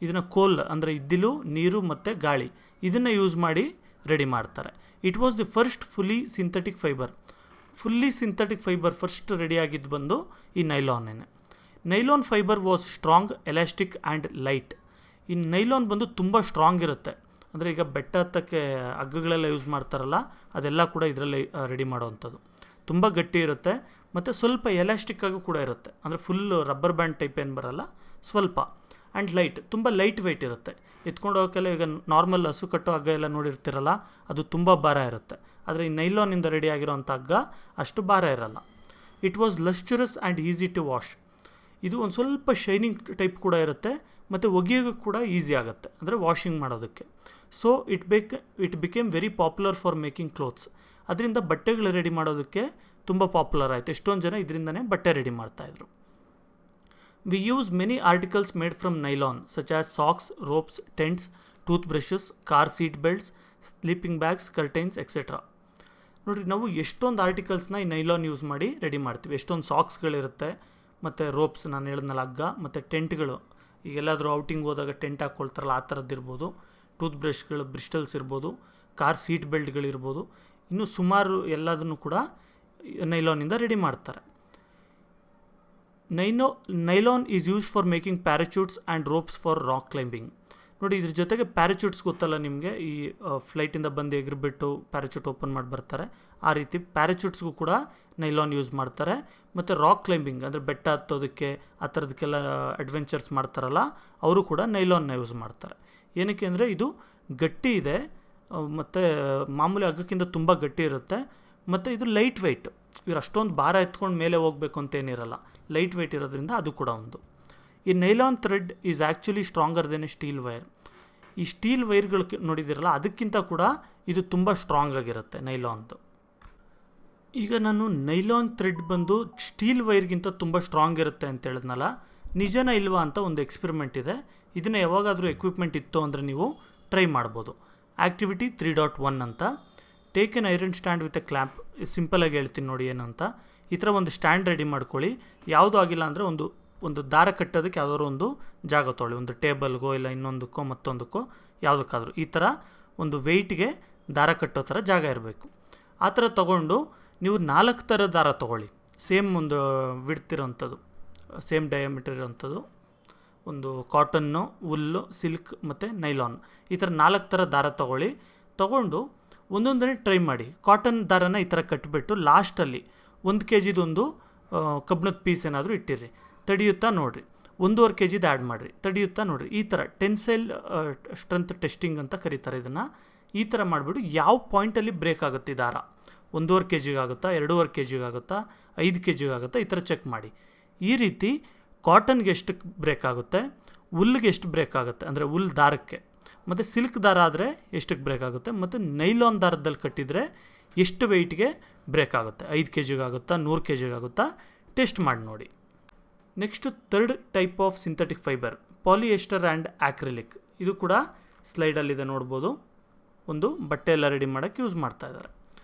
ಇದನ್ನು ಕೋಲ್ ಅಂದರೆ ಇದ್ದಿಲು, ನೀರು ಮತ್ತು ಗಾಳಿ, ಇದನ್ನು ಯೂಸ್ ಮಾಡಿ ರೆಡಿ ಮಾಡ್ತಾರೆ. It was the first fully synthetic fibre first ರೆಡಿಯಾಗಿದ್ದು ಬಂದು ಈ ನೈಲಾನೇನೆ. Nylon fibre was strong, elastic and light. ಈ ನೈಲಾನ್ ಬಂದು ತುಂಬ ಸ್ಟ್ರಾಂಗ್ ಇರುತ್ತೆ, ಅಂದರೆ ಈಗ ಬೆಟ್ಟ ಹತ್ತಕ್ಕೆ ಹಗ್ಗಗಳೆಲ್ಲ ಯೂಸ್ ಮಾಡ್ತಾರಲ್ಲ, ಅದೆಲ್ಲ ಕೂಡ ಇದರಲ್ಲಿ ರೆಡಿ ಮಾಡೋವಂಥದ್ದು. ತುಂಬ ಗಟ್ಟಿ ಇರುತ್ತೆ ಮತ್ತು ಸ್ವಲ್ಪ ಎಲಾಸ್ಟಿಕ್ಕಾಗೂ ಕೂಡ ಇರುತ್ತೆ, ಅಂದರೆ ಫುಲ್ ರಬ್ಬರ್ ಬ್ಯಾಂಡ್ ಟೈಪ್ ಏನು ಬರೋಲ್ಲ, ಸ್ವಲ್ಪ. ಆ್ಯಂಡ್ ಲೈಟ್, ತುಂಬ ಲೈಟ್ ವೆಯ್ಟ್ ಇರುತ್ತೆ. ಎತ್ಕೊಂಡು ಹೋಗೋಕ್ಕೆಲ್ಲ ಈಗ ನಾರ್ಮಲ್ ಹಸು ಕಟ್ಟೋ ಹಗ್ಗ ಎಲ್ಲ ನೋಡಿರ್ತಿರಲ್ಲ, ಅದು ತುಂಬ ಭಾರ ಇರುತ್ತೆ. ಆದರೆ ಈ ನೈಲಾನಿಂದ ರೆಡಿ ಆಗಿರೋಂಥ ಹಗ್ಗ ಅಷ್ಟು ಭಾರ ಇರಲ್ಲ. It was lustrous and easy to wash. ಇದು ಒಂದು ಸ್ವಲ್ಪ ಶೈನಿಂಗ್ ಟೈಪ್ ಕೂಡ ಇರುತ್ತೆ ಮತ್ತು ಒಗೆಯೋಕ್ಕೆ ಕೂಡ ಈಸಿ ಆಗುತ್ತೆ, ಅಂದರೆ ವಾಷಿಂಗ್ ಮಾಡೋದಕ್ಕೆ. So it became very popular for making clothes. ಅದರಿಂದ ಬಟ್ಟೆಗಳು ರೆಡಿ ಮಾಡೋದಕ್ಕೆ ತುಂಬ ಪಾಪ್ಯುಲರ್ ಆಯಿತು. ಎಷ್ಟೊಂದು ಜನ ಇದರಿಂದನೇ ಬಟ್ಟೆ ರೆಡಿ ಮಾಡ್ತಾಯಿದ್ರು. We use many articles made from nylon such as socks, ropes, tents, toothbrushes, car seat belts, sleeping bags, curtains, etc. ನೋಡಿರಿ, ನಾವು ಎಷ್ಟೊಂದು ಆರ್ಟಿಕಲ್ಸ್ನ ಈ ನೈಲಾನ್ ಯೂಸ್ ಮಾಡಿ ರೆಡಿ ಮಾಡ್ತೀವಿ. ಎಷ್ಟೊಂದು ಸಾಕ್ಸ್ಗಳಿರುತ್ತೆ, ಮತ್ತು ರೋಪ್ಸ್ ನಾನು ಹೇಳಿದ್ನಲ್ಲ ಹಗ್ಗ, ಮತ್ತು ಟೆಂಟ್ಗಳು, ಈಗೆಲ್ಲಾದರೂ ಔಟಿಂಗ್ ಹೋದಾಗ ಟೆಂಟ್ ಹಾಕ್ಕೊಳ್ತಾರಲ್ಲ ಆ ಥರದ್ದಿರ್ಬೋದು, ಟೂತ್ ಬ್ರಷ್ಗಳು, ಬ್ರಿಸ್ಟಲ್ಸ್ ಇರ್ಬೋದು, ಕಾರ್ ಸೀಟ್ ಬೆಲ್ಟ್ಗಳಿರ್ಬೋದು, ಇನ್ನೂ ಸುಮಾರು ಎಲ್ಲದನ್ನು ಕೂಡ ನೈಲಾನಿಂದ ರೆಡಿ ಮಾಡ್ತಾರೆ. Nylon is used for making parachutes and ropes for rock climbing. ನೋಡಿ, ಇದ್ರ ಜೊತೆಗೆ ಪ್ಯಾರಾಚೂಟ್ಸ್ ಗೊತ್ತಲ್ಲ ನಿಮಗೆ, ಈ ಫ್ಲೈಟಿಂದ ಬಂದು ಎಗರ್ಬಿಟ್ಟು ಪ್ಯಾರಾಚೂಟ್ ಓಪನ್ ಮಾಡಿ ಬರ್ತಾರೆ, ಆ ರೀತಿ ಪ್ಯಾರಾಚೂಟ್ಸ್ಗೂ ಕೂಡ ನೈಲಾನ್ ಯೂಸ್ ಮಾಡ್ತಾರೆ. ಮತ್ತು ರಾಕ್ ಕ್ಲೈಂಬಿಂಗ್ ಅಂದರೆ ಬೆಟ್ಟ ಹತ್ತೋದಕ್ಕೆ ಆ ಥರದಕ್ಕೆಲ್ಲ ಅಡ್ವೆಂಚರ್ಸ್ ಮಾಡ್ತಾರಲ್ಲ, ಅವರು ಕೂಡ ನೈಲಾನ್ನ ಯೂಸ್ ಮಾಡ್ತಾರೆ. ಏನಕ್ಕೆ ಅಂದರೆ ಇದು ಗಟ್ಟಿ ಇದೆ, ಮತ್ತು ಮಾಮೂಲಿ ಹಗ್ಗಕ್ಕಿಂತ ತುಂಬ ಗಟ್ಟಿ ಇರುತ್ತೆ, ಮತ್ತು ಇದು ಲೈಟ್ ವೆಯ್ಟ್. ಇವ್ರು ಅಷ್ಟೊಂದು ಭಾರ ಎತ್ಕೊಂಡು ಮೇಲೆ ಹೋಗಬೇಕು ಅಂತೇನಿರಲ್ಲ, ಲೈಟ್ ವೆಯ್ಟ್ ಇರೋದ್ರಿಂದ ಅದು ಕೂಡ ಒಂದು. ಈ nylon thread is actually stronger then A steel wire. ಈ ಸ್ಟೀಲ್ ವೈರ್ಗಳು ನೋಡಿದಿರಲ್ಲ, ಅದಕ್ಕಿಂತ ಕೂಡ ಇದು ತುಂಬ ಸ್ಟ್ರಾಂಗ್ ಆಗಿರುತ್ತೆ ನೈಲಾನ್ದು. ಈಗ ನಾನು ನೈಲಾನ್ ಥ್ರೆಡ್ ಬಂದು ಸ್ಟೀಲ್ ವೈರ್ಗಿಂತ ತುಂಬ ಸ್ಟ್ರಾಂಗ್ ಇರುತ್ತೆ ಅಂತ ಹೇಳಿದ್ನಲ್ಲ, ನಿಜನ ಇಲ್ವಾ ಅಂತ ಒಂದು ಎಕ್ಸ್ಪೆರಿಮೆಂಟ್ ಇದೆ. ಇದನ್ನು ಯಾವಾಗಾದರೂ ಎಕ್ವಿಪ್ಮೆಂಟ್ ಇತ್ತು ಅಂದರೆ ನೀವು ಟ್ರೈ ಮಾಡ್ಬೋದು. ಆ್ಯಕ್ಟಿವಿಟಿ 3.1 ಅಂತ. Take an iron stand with A clamp. ಸಿಂಪಲಾಗಿ ಹೇಳ್ತೀನಿ ನೋಡಿ ಏನಂತ. ಈ ಥರ ಒಂದು ಸ್ಟ್ಯಾಂಡ್ ರೆಡಿ ಮಾಡ್ಕೊಳ್ಳಿ. ಯಾವುದೂ ಆಗಿಲ್ಲ ಅಂದರೆ ಒಂದು ದಾರ ಕಟ್ಟೋದಕ್ಕೆ ಯಾವುದಾದ್ರು ಒಂದು ಜಾಗ ತೊಗೊಳ್ಳಿ, ಒಂದು ಟೇಬಲ್ಗೋ ಇಲ್ಲ ಇನ್ನೊಂದಕ್ಕೋ ಮತ್ತೊಂದಕ್ಕೋ ಯಾವುದಕ್ಕಾದರೂ. ಈ ಥರ ಒಂದು ವೆಯ್ಟ್ಗೆ ದಾರ ಕಟ್ಟೋ ಥರ ಜಾಗ ಇರಬೇಕು. ಆ ಥರ ತೊಗೊಂಡು ನೀವು 4 ಥರ ದಾರ ತೊಗೊಳ್ಳಿ, ಸೇಮ್ ಒಂದು ವಿಡ್ತ್ ಇರೋಂಥದ್ದು, ಸೇಮ್ ಡಯಾಮೀಟರ್ ಇರೋಂಥದ್ದು. ಒಂದು ಕಾಟನ್ನು, ವುಲ್ಲು, ಸಿಲ್ಕ್ ಮತ್ತು ನೈಲಾನ್, ಈ ಥರ 4 ಥರ ದಾರ ತೊಗೊಂಡು ಒಂದೊಂದನೇ ಟ್ರೈ ಮಾಡಿ. ಕಾಟನ್ ದಾರನ ಈ ಥರ ಕಟ್ಟಿಬಿಟ್ಟು ಲಾಸ್ಟಲ್ಲಿ 1 kgದು ಒಂದು ಕಬ್ಬಿಣದ ಪೀಸ್ ಏನಾದರೂ ಇಟ್ಟಿರಿ, ತಡೆಯುತ್ತಾ ನೋಡಿರಿ. 1.5 kgದು ಆ್ಯಡ್ ಮಾಡಿರಿ, ತಡೆಯುತ್ತಾ ನೋಡಿರಿ. ಈ ಥರ ಟೆನ್ಸೈಲ್ ಸ್ಟ್ರೆಂತ್ ಟೆಸ್ಟಿಂಗ್ ಅಂತ ಕರೀತಾರೆ ಇದನ್ನು. ಈ ಥರ ಮಾಡಿಬಿಟ್ಟು ಯಾವ ಪಾಯಿಂಟಲ್ಲಿ ಬ್ರೇಕ್ ಆಗುತ್ತೆ ಈ ದಾರ, 1.5 kgಗೆ ಆಗುತ್ತಾ, 2.5 kgಗೆ ಆಗುತ್ತಾ, 5 kgಗೆ ಆಗುತ್ತಾ, ಈ ಥರ ಚೆಕ್ ಮಾಡಿ. ಈ ರೀತಿ ಕಾಟನ್ಗೆ ಎಷ್ಟಕ್ಕೆ ಬ್ರೇಕ್ ಆಗುತ್ತೆ, ವುಲ್ಗೆ ಎಷ್ಟು ಬ್ರೇಕ್ ಆಗುತ್ತೆ ಅಂದರೆ ವುಲ್ ದಾರಕ್ಕೆ, ಮತ್ತು ಸಿಲ್ಕ್ ದಾರ ಆದರೆ ಎಷ್ಟಕ್ಕೆ ಬ್ರೇಕ್ ಆಗುತ್ತೆ, ಮತ್ತು ನೈಲಾನ್ ದಾರದಲ್ಲಿ ಕಟ್ಟಿದರೆ ಎಷ್ಟು ವೆಯ್ಟ್ಗೆ ಬ್ರೇಕ್ ಆಗುತ್ತೆ, 5 kgಗೆ ಆಗುತ್ತಾ, 100 kgಗೆ ಆಗುತ್ತಾ, ಟೆಸ್ಟ್ ಮಾಡಿ ನೋಡಿ. Next 3rd type of synthetic fibre, polyester and acrylic. ಇದು ಕೂಡ ಸ್ಲೈಡಲ್ಲಿದೆ ನೋಡ್ಬೋದು. ಒಂದು ಬಟ್ಟೆ ಎಲ್ಲ ರೆಡಿ ಮಾಡೋಕ್ಕೆ ಯೂಸ್ ಮಾಡ್ತಾ ಇದ್ದಾರೆ.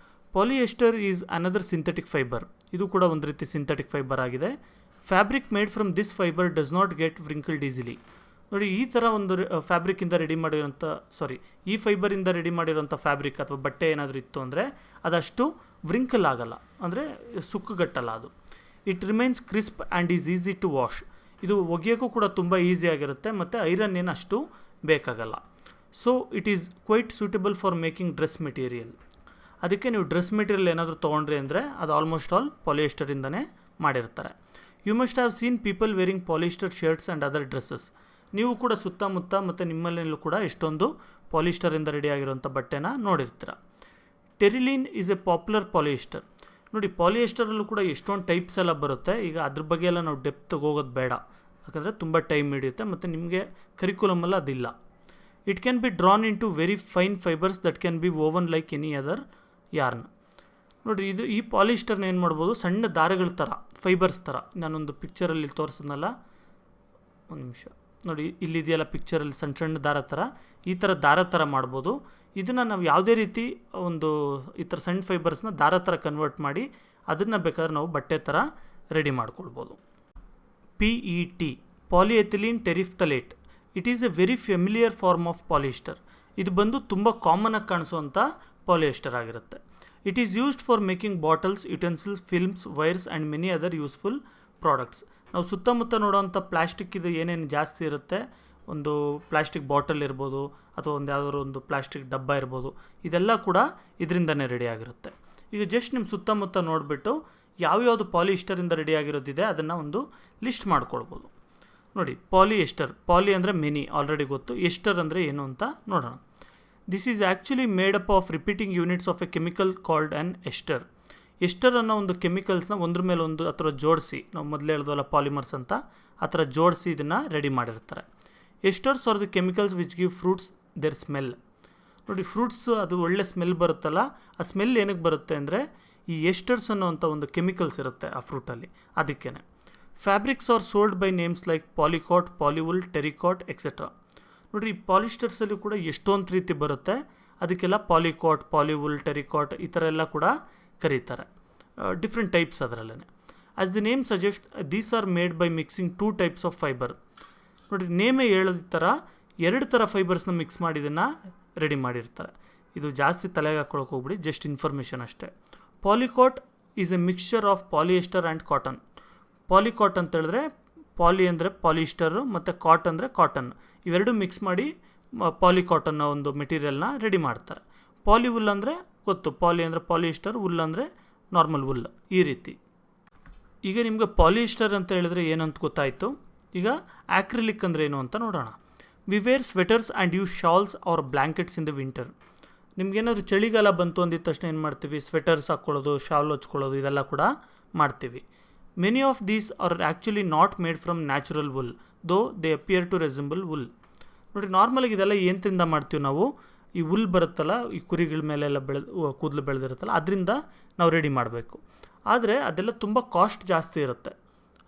Polyester is another synthetic fibre. ಇದು ಕೂಡ ಒಂದು ರೀತಿ ಸಿಂಥೆಟಿಕ್ ಫೈಬರ್ ಆಗಿದೆ. Fabric made from this fibre does not get wrinkled easily. ನೋಡಿ, ಈ ಥರ ಒಂದು ಫ್ಯಾಬ್ರಿಕ್ಕಿಂದ ರೆಡಿ ಮಾಡಿರೋಂಥ ಈ ಫೈಬರಿಂದ ರೆಡಿ ಮಾಡಿರೋಂಥ ಫ್ಯಾಬ್ರಿಕ್ ಅಥವಾ ಬಟ್ಟೆ ಏನಾದರೂ ಇತ್ತು ಅಂದರೆ ಅದಷ್ಟು ವ್ರಿಂಕಲ್ ಆಗಲ್ಲ, ಅಂದರೆ ಸುಕ್ಕುಗಟ್ಟಲ್ಲ ಅದು. It remains crisp and is easy to wash. ಇದು ಒಗೆಯೋಕ್ಕೂ ಕೂಡ ತುಂಬ ಈಸಿಯಾಗಿರುತ್ತೆ, ಮತ್ತು ಐರನ್ ಏನು ಅಷ್ಟು ಬೇಕಾಗಲ್ಲ. So it is quite suitable for making dress material. ಅದಕ್ಕೆ ನೀವು ಡ್ರೆಸ್ ಮೆಟೀರಿಯಲ್ ಏನಾದರೂ ತೊಗೊಂಡ್ರಿ ಅಂದರೆ ಅದು ಆಲ್ಮೋಸ್ಟ್ ಆಲ್ ಪಾಲಿಯೆಸ್ಟರಿಂದನೇ ಮಾಡಿರ್ತಾರೆ. You must have seen people wearing polyester shirts and other dresses. ನೀವು ಕೂಡ ಸುತ್ತಮುತ್ತ ಮತ್ತು ನಿಮ್ಮಲ್ಲೆಲ್ಲೂ ಕೂಡ ಎಷ್ಟೊಂದು ಪಾಲಿಯೆಸ್ಟರಿಂದ ರೆಡಿ ಆಗಿರೋಂಥ ಬಟ್ಟೆನ ನೋಡಿರ್ತೀರ. Terylene is a popular polyester. ನೋಡಿ, ಪಾಲಿಯೆಸ್ಟರಲ್ಲೂ ಕೂಡ ಎಷ್ಟೊಂದು ಟೈಪ್ಸ್ ಎಲ್ಲ ಬರುತ್ತೆ. ಈಗ ಅದ್ರ ಬಗ್ಗೆ ಎಲ್ಲ ನಾವು ಡೆಪ್ತ್ಗೆ ಹೋಗೋದು ಬೇಡ, ಯಾಕಂದರೆ ತುಂಬ ಟೈಮ್ ಹಿಡಿಯುತ್ತೆ ಮತ್ತು ನಿಮಗೆ ಕರಿಕ್ಯುಲಮಲ್ಲ ಅದಿಲ್ಲ. It can be drawn into very fine fibres that can be woven like any other yarn. ನೋಡಿ, ಈ ಪಾಲಿಯೆಸ್ಟರ್ನ ಏನು ಮಾಡ್ಬೋದು, ಸಣ್ಣ ದಾರಗಳ ಥರ, ಫೈಬರ್ಸ್ ಥರ. ನಾನೊಂದು ಪಿಕ್ಚರಲ್ಲಿ ತೋರಿಸಿದ್ನಲ್ಲ, ಒಂದು ನಿಮಿಷ ನೋಡಿ, ಇಲ್ಲಿದೆಯಲ್ಲ ಪಿಕ್ಚರಲ್ಲಿ ಸಣ್ಣ ಸಣ್ಣ ದಾರ ಥರ, ಈ ಥರ ದಾರ ಥರ ಮಾಡ್ಬೋದು. ಇದನ್ನು ನಾವು ಯಾವುದೇ ರೀತಿ ಈ ಥರ ಸಣ್ಣ ಫೈಬರ್ಸ್ನ ದಾರ ಥರ ಕನ್ವರ್ಟ್ ಮಾಡಿ ಅದನ್ನು ಬೇಕಾದ್ರೆ ನಾವು ಬಟ್ಟೆ ಥರ ರೆಡಿ ಮಾಡ್ಕೊಳ್ಬೋದು. PET, polyethylene terephthalate. It is a very familiar form of polyester. ಇದು ಬಂದು ತುಂಬ ಕಾಮನಾಗಿ ಕಾಣಿಸುವಂಥ ಪಾಲಿಯೆಸ್ಟರ್ ಆಗಿರುತ್ತೆ. It is used for making bottles, utensils, films, wires and many other useful products. ನಾವು ಸುತ್ತಮುತ್ತ ನೋಡೋವಂಥ ಪ್ಲಾಸ್ಟಿಕ್ ಇದು ಏನೇನು ಜಾಸ್ತಿ ಇರುತ್ತೆ, ಒಂದು ಪ್ಲಾಸ್ಟಿಕ್ ಬಾಟಲ್ ಇರ್ಬೋದು ಅಥವಾ ಒಂದು ಯಾವುದಾದ್ರು ಒಂದು ಪ್ಲಾಸ್ಟಿಕ್ ಡಬ್ಬ ಇರ್ಬೋದು, ಇದೆಲ್ಲ ಕೂಡ ಇದರಿಂದನೇ ರೆಡಿ ಆಗಿರುತ್ತೆ. ಈಗ ಜಸ್ಟ್ ನಿಮ್ಮ ಸುತ್ತಮುತ್ತ ನೋಡಿಬಿಟ್ಟು ಯಾವ್ಯಾವುದು ಪಾಲಿಯೆಸ್ಟರಿಂದ ರೆಡಿ ಆಗಿರೋದಿದೆ ಅದನ್ನು ಒಂದು ಲಿಸ್ಟ್ ಮಾಡ್ಕೊಳ್ಬೋದು. ನೋಡಿ, ಪಾಲಿಯೆಸ್ಟರ್, ಪಾಲಿ ಅಂದರೆ ಮೆನಿ, ಆಲ್ರೆಡಿ ಗೊತ್ತು. ಎಸ್ಟರ್ ಅಂದರೆ ಏನು ಅಂತ ನೋಡೋಣ. This is actually made up of repeating units of A chemical called an ester. Ester ಅನ್ನೋ ಒಂದು ಕೆಮಿಕಲ್ಸ್ನ ಒಂದ್ರ ಮೇಲೆ ಒಂದು ಆ ಥರ ಜೋಡಿಸಿ, ನಾವು ಮೊದಲೇ ಹೇಳ್ದವಲ್ಲ ಪಾಲಿಮರ್ಸ್ ಅಂತ, ಆ ಥರ ಜೋಡಿಸಿ ಇದನ್ನು ರೆಡಿ ಮಾಡಿರ್ತಾರೆ. Esters are the chemicals which give fruits their smell. ನೋಡಿ, ಫ್ರೂಟ್ಸ್ ಅದು ಒಳ್ಳೆ ಸ್ಮೆಲ್ ಬರುತ್ತಲ್ಲ, ಆ ಸ್ಮೆಲ್ ಏನಕ್ಕೆ ಬರುತ್ತೆ ಅಂದರೆ ಈ ಎಸ್ಟರ್ಸ್ ಅನ್ನೋವಂಥ ಒಂದು ಕೆಮಿಕಲ್ಸ್ ಇರುತ್ತೆ ಆ ಫ್ರೂಟಲ್ಲಿ, ಅದಕ್ಕೇ. Fabrics are sold by names like polycot, polywool, tericot etcetera. ನೋಡಿರಿ, ಈ ಪಾಲಿಸ್ಟರ್ಸಲ್ಲೂ ಕೂಡ ಎಷ್ಟೊಂದು ರೀತಿ ಬರುತ್ತೆ. ಅದಕ್ಕೆಲ್ಲ ಪಾಲಿಕಾಟ್, ಪಾಲಿವುಲ್, ಟೆರಿಕಾಟ್ ಈ ಥರ ಎಲ್ಲ ಕೂಡ ಕರೀತಾರೆ. ಡಿಫ್ರೆಂಟ್ ಟೈಪ್ಸ್ ಅದರಲ್ಲೇ. As the name suggest, these are made by mixing 2 types of fibre. ನೋಡಿ, ನೇಮೇ ಹೇಳೋದ ಥರ 2 ಥರ ಫೈಬರ್ಸ್ನ ಮಿಕ್ಸ್ ಮಾಡಿ ಇದನ್ನು ರೆಡಿ ಮಾಡಿರ್ತಾರೆ. ಇದು ಜಾಸ್ತಿ ತಲೆಗೆ ಹಾಕ್ಕೊಳಕ್ಕೆ ಹೋಗ್ಬಿಡಿ, ಜಸ್ಟ್ ಇನ್ಫಾರ್ಮೇಷನ್ ಅಷ್ಟೇ. Polycot is a mixture of polyester and cotton. Polycot ಅಂತ ಹೇಳಿದ್ರೆ ಪಾಲಿ ಅಂದರೆ ಪಾಲಿಸ್ಟರು ಮತ್ತು ಕಾಟ್ ಅಂದರೆ ಕಾಟನ್, ಇವೆರಡು ಮಿಕ್ಸ್ ಮಾಡಿ ಪಾಲಿಕಾಟ್ ಅನ್ನೋ ಒಂದು ಮೆಟೀರಿಯಲ್ನ ರೆಡಿ ಮಾಡ್ತಾರೆ. ಪಾಲಿವುಲ್ ಅಂದರೆ ಗೊತ್ತು, ಪಾಲಿ ಅಂದರೆ ಪಾಲಿಸ್ಟರ್, ವುಲ್ ಅಂದರೆ ನಾರ್ಮಲ್ ವುಲ್, ಈ ರೀತಿ. ಈಗ ನಿಮಗೆ ಪಾಲಿಸ್ಟರ್ ಅಂತ ಹೇಳಿದ್ರೆ ಏನಂತ ಗೊತ್ತಾಯಿತು. ಈಗ ಆಕ್ರಿಲಿಕ್ ಅಂದರೆ ಏನು ಅಂತ ನೋಡೋಣ. We wear sweaters and use shawls or blankets in the winter. ನಿಮ್ಗೇನಾದರೂ ಚಳಿಗಾಲ ಬಂತು ಅಂದಿದ ತಕ್ಷಣ ಏನು ಮಾಡ್ತೀವಿ, ಸ್ವೆಟರ್ಸ್ ಹಾಕ್ಕೊಳ್ಳೋದು, ಶಾಲ್ ಹಚ್ಕೊಳ್ಳೋದು ಇದೆಲ್ಲ ಕೂಡ ಮಾಡ್ತೀವಿ. Many of these are actually not made from natural wool, though they appear to resemble wool. ನೋಡಿ, ನಾರ್ಮಲಾಗಿ ಇದೆಲ್ಲ ಏನರಿಂದ ಮಾಡ್ತೀವಿ ನಾವು, ಈ ವುಲ್ ಬರುತ್ತಲ್ಲ, ಈ ಕುರಿಗಳ ಮೇಲೆಲ್ಲ ಕೂದಲು ಬೆಳೆದಿರುತ್ತಲ್ಲ, ಅದರಿಂದ ನಾವು ರೆಡಿ ಮಾಡಬೇಕು. ಆದರೆ ಅದೆಲ್ಲ ತುಂಬ ಕಾಸ್ಟ್ ಜಾಸ್ತಿ ಇರುತ್ತೆ,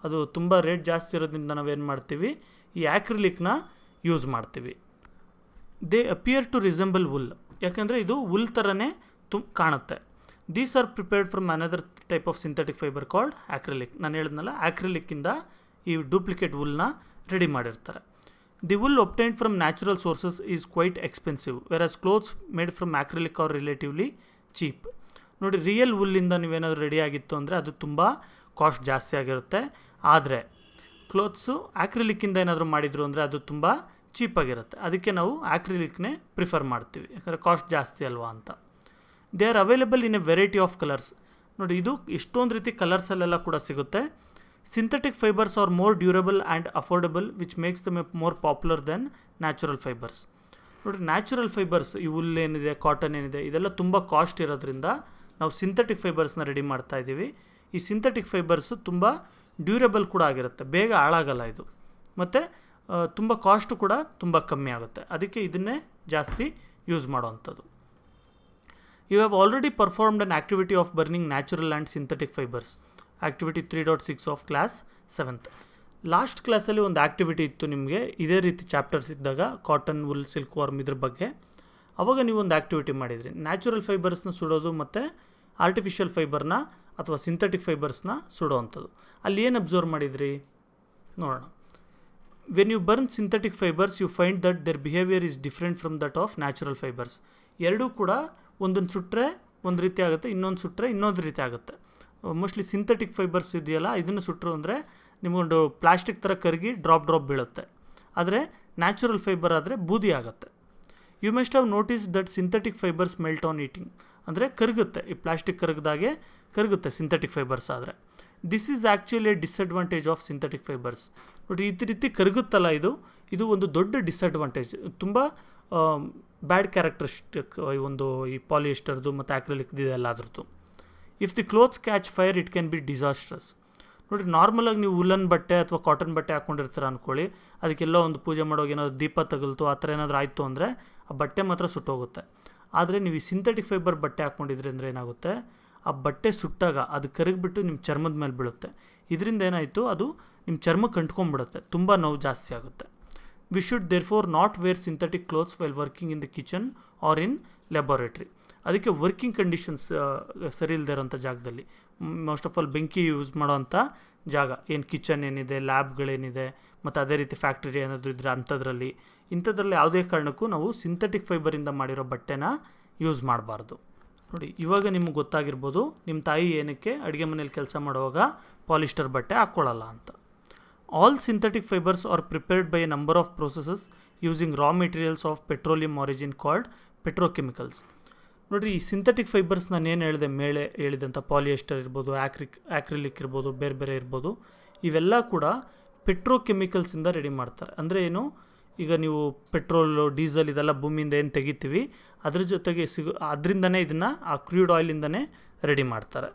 ಅದು ತುಂಬ ರೇಟ್ ಜಾಸ್ತಿ ಇರೋದ್ರಿಂದ ನಾವೇನು ಮಾಡ್ತೀವಿ, ಈ ಆ್ಯಕ್ರಿಲಿಕ್ನ ಯೂಸ್ ಮಾಡ್ತೀವಿ. They appear to resemble wool, ಯಾಕೆಂದರೆ ಇದು ವುಲ್ ಥರನೇ ಕಾಣುತ್ತೆ. These are prepared from another type of synthetic fibre called acrylic. ನಾನು ಹೇಳಿದ್ನಲ್ಲ, ಆಕ್ರಿಲಿಕ್ಕಿಂದ ಈ ಡೂಪ್ಲಿಕೇಟ್ ವುಲ್ನ ರೆಡಿ ಮಾಡಿರ್ತಾರೆ. The wool obtained from natural sources is quite expensive, whereas clothes made from acrylic are relatively cheap. ನೋಡಿ, real ವುಲ್ಲಿಂದ ನೀವೇನಾದರೂ ready ಆಗಿತ್ತು ಅಂದರೆ ಅದು ತುಂಬ ಕಾಸ್ಟ್ ಜಾಸ್ತಿ ಆಗಿರುತ್ತೆ. ಆದರೆ ಕ್ಲೋತ್ಸು ಆಕ್ರಿಲಿಕ್ಕಿಂದ ಏನಾದರೂ ಮಾಡಿದ್ರು ಅಂದರೆ ಅದು ತುಂಬ ಚೀಪಾಗಿರುತ್ತೆ. ಅದಕ್ಕೆ ನಾವು ಆಕ್ರಿಲಿಕ್ನೇ ಪ್ರಿಫರ್ ಮಾಡ್ತೀವಿ, ಯಾಕಂದರೆ ಕಾಸ್ಟ್ ಜಾಸ್ತಿ ಅಲ್ವಾ ಅಂತ. They are available in a variety of colours. ನೋಡಿ, ಇದು ಎಷ್ಟೊಂದು ರೀತಿ ಕಲರ್ಸಲ್ಲೆಲ್ಲ ಕೂಡ ಸಿಗುತ್ತೆ. Synthetic fibres are more durable and affordable, which makes them more popular than natural fibres. ನೋಡಿ, ನ್ಯಾಚುರಲ್ ಫೈಬರ್ಸ್, ಈ ವುಲ್ ಏನಿದೆ, ಕಾಟನ್ ಏನಿದೆ, ಇದೆಲ್ಲ ತುಂಬ ಕಾಸ್ಟ್ ಇರೋದ್ರಿಂದ ನಾವು ಸಿಂಥೆಟಿಕ್ ಫೈಬರ್ಸ್ನ ರೆಡಿ ಮಾಡ್ತಾ ಇದ್ದೀವಿ. ಈ ಸಿಂಥೆಟಿಕ್ ಫೈಬರ್ಸು ತುಂಬ ಡ್ಯೂರಬಲ್ ಕೂಡ ಆಗಿರುತ್ತೆ, ಬೇಗ ಹಾಳಾಗಲ್ಲ ಇದು, ಮತ್ತು ತುಂಬ ಕಾಸ್ಟು ಕೂಡ ತುಂಬ ಕಮ್ಮಿ ಆಗುತ್ತೆ. ಅದಕ್ಕೆ ಇದನ್ನೇ ಜಾಸ್ತಿ ಯೂಸ್ ಮಾಡೋವಂಥದ್ದು. You have already performed an activity of burning natural and synthetic fibres, activity 3.6 of class 7th. Last ಕ್ಲಾಸಲ್ಲಿ ಒಂದು ಆ್ಯಕ್ಟಿವಿಟಿ ಇತ್ತು ನಿಮಗೆ, ಇದೇ ರೀತಿ ಚಾಪ್ಟರ್ಸ್ ಇದ್ದಾಗ, ಕಾಟನ್, ವುಲ್, ಸಿಲ್ಕ್ ವಾರ್ಮ್ ಇದ್ರ ಬಗ್ಗೆ. ಅವಾಗ ನೀವು ಒಂದು ಆ್ಯಕ್ಟಿವಿಟಿ ಮಾಡಿದ್ರಿ, ನ್ಯಾಚುರಲ್ ಫೈಬರ್ಸ್ನ ಸುಡೋದು ಮತ್ತು ಆರ್ಟಿಫಿಷಿಯಲ್ ಫೈಬರ್ನ ಅಥವಾ ಸಿಂಥೆಟಿಕ್ ಫೈಬರ್ಸ್ನ ಸುಡೋವಂಥದ್ದು. ಅಲ್ಲಿ ಏನು ಅಬ್ಸರ್ವ್ ಮಾಡಿದ್ರಿ ನೋಡೋಣ. When you burn synthetic fibres you find that their behaviour is different from that of natural fibres. ಎರಡೂ ಕೂಡ ಒಂದೊಂದು ಸುಟ್ಟರೆ ಒಂದು ರೀತಿ ಆಗುತ್ತೆ, ಇನ್ನೊಂದು ಸುಟ್ಟರೆ ಇನ್ನೊಂದು ರೀತಿ ಆಗುತ್ತೆ. ಮೋಸ್ಟ್ಲಿ ಸಿಂಥೆಟಿಕ್ ಫೈಬರ್ಸ್ ಇದೆಯಲ್ಲ, ಇದನ್ನು ಸುಟ್ಟರು ಅಂದರೆ ನಿಮಗೊಂದು ಪ್ಲಾಸ್ಟಿಕ್ ಥರ ಕರಗಿ ಡ್ರಾಪ್ ಬೀಳುತ್ತೆ. ಆದರೆ ನ್ಯಾಚುರಲ್ ಫೈಬರ್ ಆದರೆ ಬೂದಿ ಆಗುತ್ತೆ. You must have notice that synthetic fibres melt on heating, ಅಂದರೆ ಕರಗುತ್ತೆ, ಈ ಪ್ಲಾಸ್ಟಿಕ್ ಕರಗದಾಗೆ ಕರಗುತ್ತೆ ಸಿಂಥೆಟಿಕ್ ಫೈಬರ್ಸ್ ಆದರೆ. This is actually a disadvantage of synthetic fibres. ನೋಡಿ, ಈ ರೀತಿ ಕರಗುತ್ತಲ್ಲ, ಇದು ಒಂದು ದೊಡ್ಡ ಡಿಸ್ಅಡ್ವಾಂಟೇಜ್, ತುಂಬ ಬ್ಯಾಡ್ ಕ್ಯಾರೆಕ್ಟರಿಸ್ಟಿಕ್ ಈ ಪಾಲಿಯೆಸ್ಟರ್ದು ಮತ್ತು ಆಕ್ರಿಲಿಕ್ದು ಇದೆಲ್ಲ ಅದ್ರದ್ದು. If the clothes catch fire it can B disastrous. ನೋಡಿ, ನಾರ್ಮಲಾಗಿ ನೀವು ವುಲನ್ ಬಟ್ಟೆ ಅಥವಾ ಕಾಟನ್ ಬಟ್ಟೆ ಹಾಕ್ಕೊಂಡಿರ್ತೀರ ಅಂದ್ಕೊಳ್ಳಿ, ಅದಕ್ಕೆಲ್ಲ ಒಂದು ಪೂಜೆ ಮಾಡೋವಾಗ ಏನಾದರೂ ದೀಪ ತಗಲ್ತು ಆ ಥರ ಏನಾದರೂ ಆಯಿತು ಅಂದರೆ ಆ ಬಟ್ಟೆ ಮಾತ್ರ ಸುಟ್ಟೋಗುತ್ತೆ. ಆದರೆ ನೀವು ಈ ಸಿಂಥೆಟಿಕ್ ಫೈಬರ್ ಬಟ್ಟೆ ಹಾಕ್ಕೊಂಡಿದ್ರಿ ಅಂದರೆ ಏನಾಗುತ್ತೆ, ಆ ಬಟ್ಟೆ ಸುಟ್ಟಾಗ ಅದು ಕರಗಿಬಿಟ್ಟು ನಿಮ್ಮ ಚರ್ಮದ ಮೇಲೆ ಬೀಳುತ್ತೆ. ಇದರಿಂದ ಏನಾಯಿತು, ಅದು ನಿಮ್ಮ ಚರ್ಮಕ್ಕೆ ಅಂಟ್ಕೊಂಡ್ಬಿಡುತ್ತೆ, ತುಂಬ ನೋವು ಜಾಸ್ತಿ ಆಗುತ್ತೆ. We should therefore not wear synthetic clothes while working in the kitchen or in laboratory. ಅದಕ್ಕೆ ವರ್ಕಿಂಗ್ ಕಂಡೀಷನ್ಸ್ ಸರಿ ಇಲ್ಲದೆ ಇರೋಂಥ ಜಾಗದಲ್ಲಿ, ಮೋಸ್ಟ್ ಆಫ್ ಆಲ್ ಬೆಂಕಿ ಯೂಸ್ ಮಾಡೋವಂಥ ಜಾಗ, ಏನು ಕಿಚನ್ ಏನಿದೆ, ಲ್ಯಾಬ್ಗಳೇನಿದೆ, ಮತ್ತು ಅದೇ ರೀತಿ ಫ್ಯಾಕ್ಟ್ರಿ ಏನಾದರೂ ಇದ್ದರೆ ಅಂಥದ್ರಲ್ಲಿ, ಇಂಥದ್ರಲ್ಲಿ ಯಾವುದೇ ಕಾರಣಕ್ಕೂ ನಾವು ಸಿಂಥೆಟಿಕ್ ಫೈಬರಿಂದ ಮಾಡಿರೋ ಬಟ್ಟೆನ ಯೂಸ್ ಮಾಡಬಾರ್ದು. ನೋಡಿ, ಇವಾಗ ನಿಮ್ಗೆ ಗೊತ್ತಾಗಿರ್ಬೋದು ನಿಮ್ಮ ತಾಯಿ ಏನಕ್ಕೆ ಅಡುಗೆ ಮನೇಲಿ ಕೆಲಸ ಮಾಡುವಾಗ ಪಾಲಿಸ್ಟರ್ ಬಟ್ಟೆ ಹಾಕ್ಕೊಳ್ಳಲ್ಲ ಅಂತ. All synthetic fibres are prepared by A number of processes using raw materials of petroleum origin called petrochemicals. ನೋಡಿರಿ, ಈ ಸಿಂಥೆಟಿಕ್ ಫೈಬರ್ಸ್ ನಾನು ಏನು ಹೇಳಿದೆ, ಹೇಳಿದಂಥ ಪಾಲಿಯೆಸ್ಟರ್ ಇರ್ಬೋದು, ಆಕ್ರಿಲಿಕ್ ಇರ್ಬೋದು, ಬೇರೆ ಬೇರೆ ಇರ್ಬೋದು, ಇವೆಲ್ಲ ಕೂಡ ಪೆಟ್ರೋಕೆಮಿಕಲ್ಸಿಂದ ರೆಡಿ ಮಾಡ್ತಾರೆ. ಅಂದರೆ ಏನು, ಈಗ ನೀವು ಪೆಟ್ರೋಲು, ಡೀಸೆಲ್ ಇದೆಲ್ಲ ಭೂಮಿಯಿಂದ ಏನು ತೆಗಿತೀವಿ ಅದ್ರ ಜೊತೆಗೆ ಅದರಿಂದನೇ ಇದನ್ನು ಆ ಕ್ರೂಡ್ ಆಯಿಲಿಂದನೇ ರೆಡಿ ಮಾಡ್ತಾರೆ.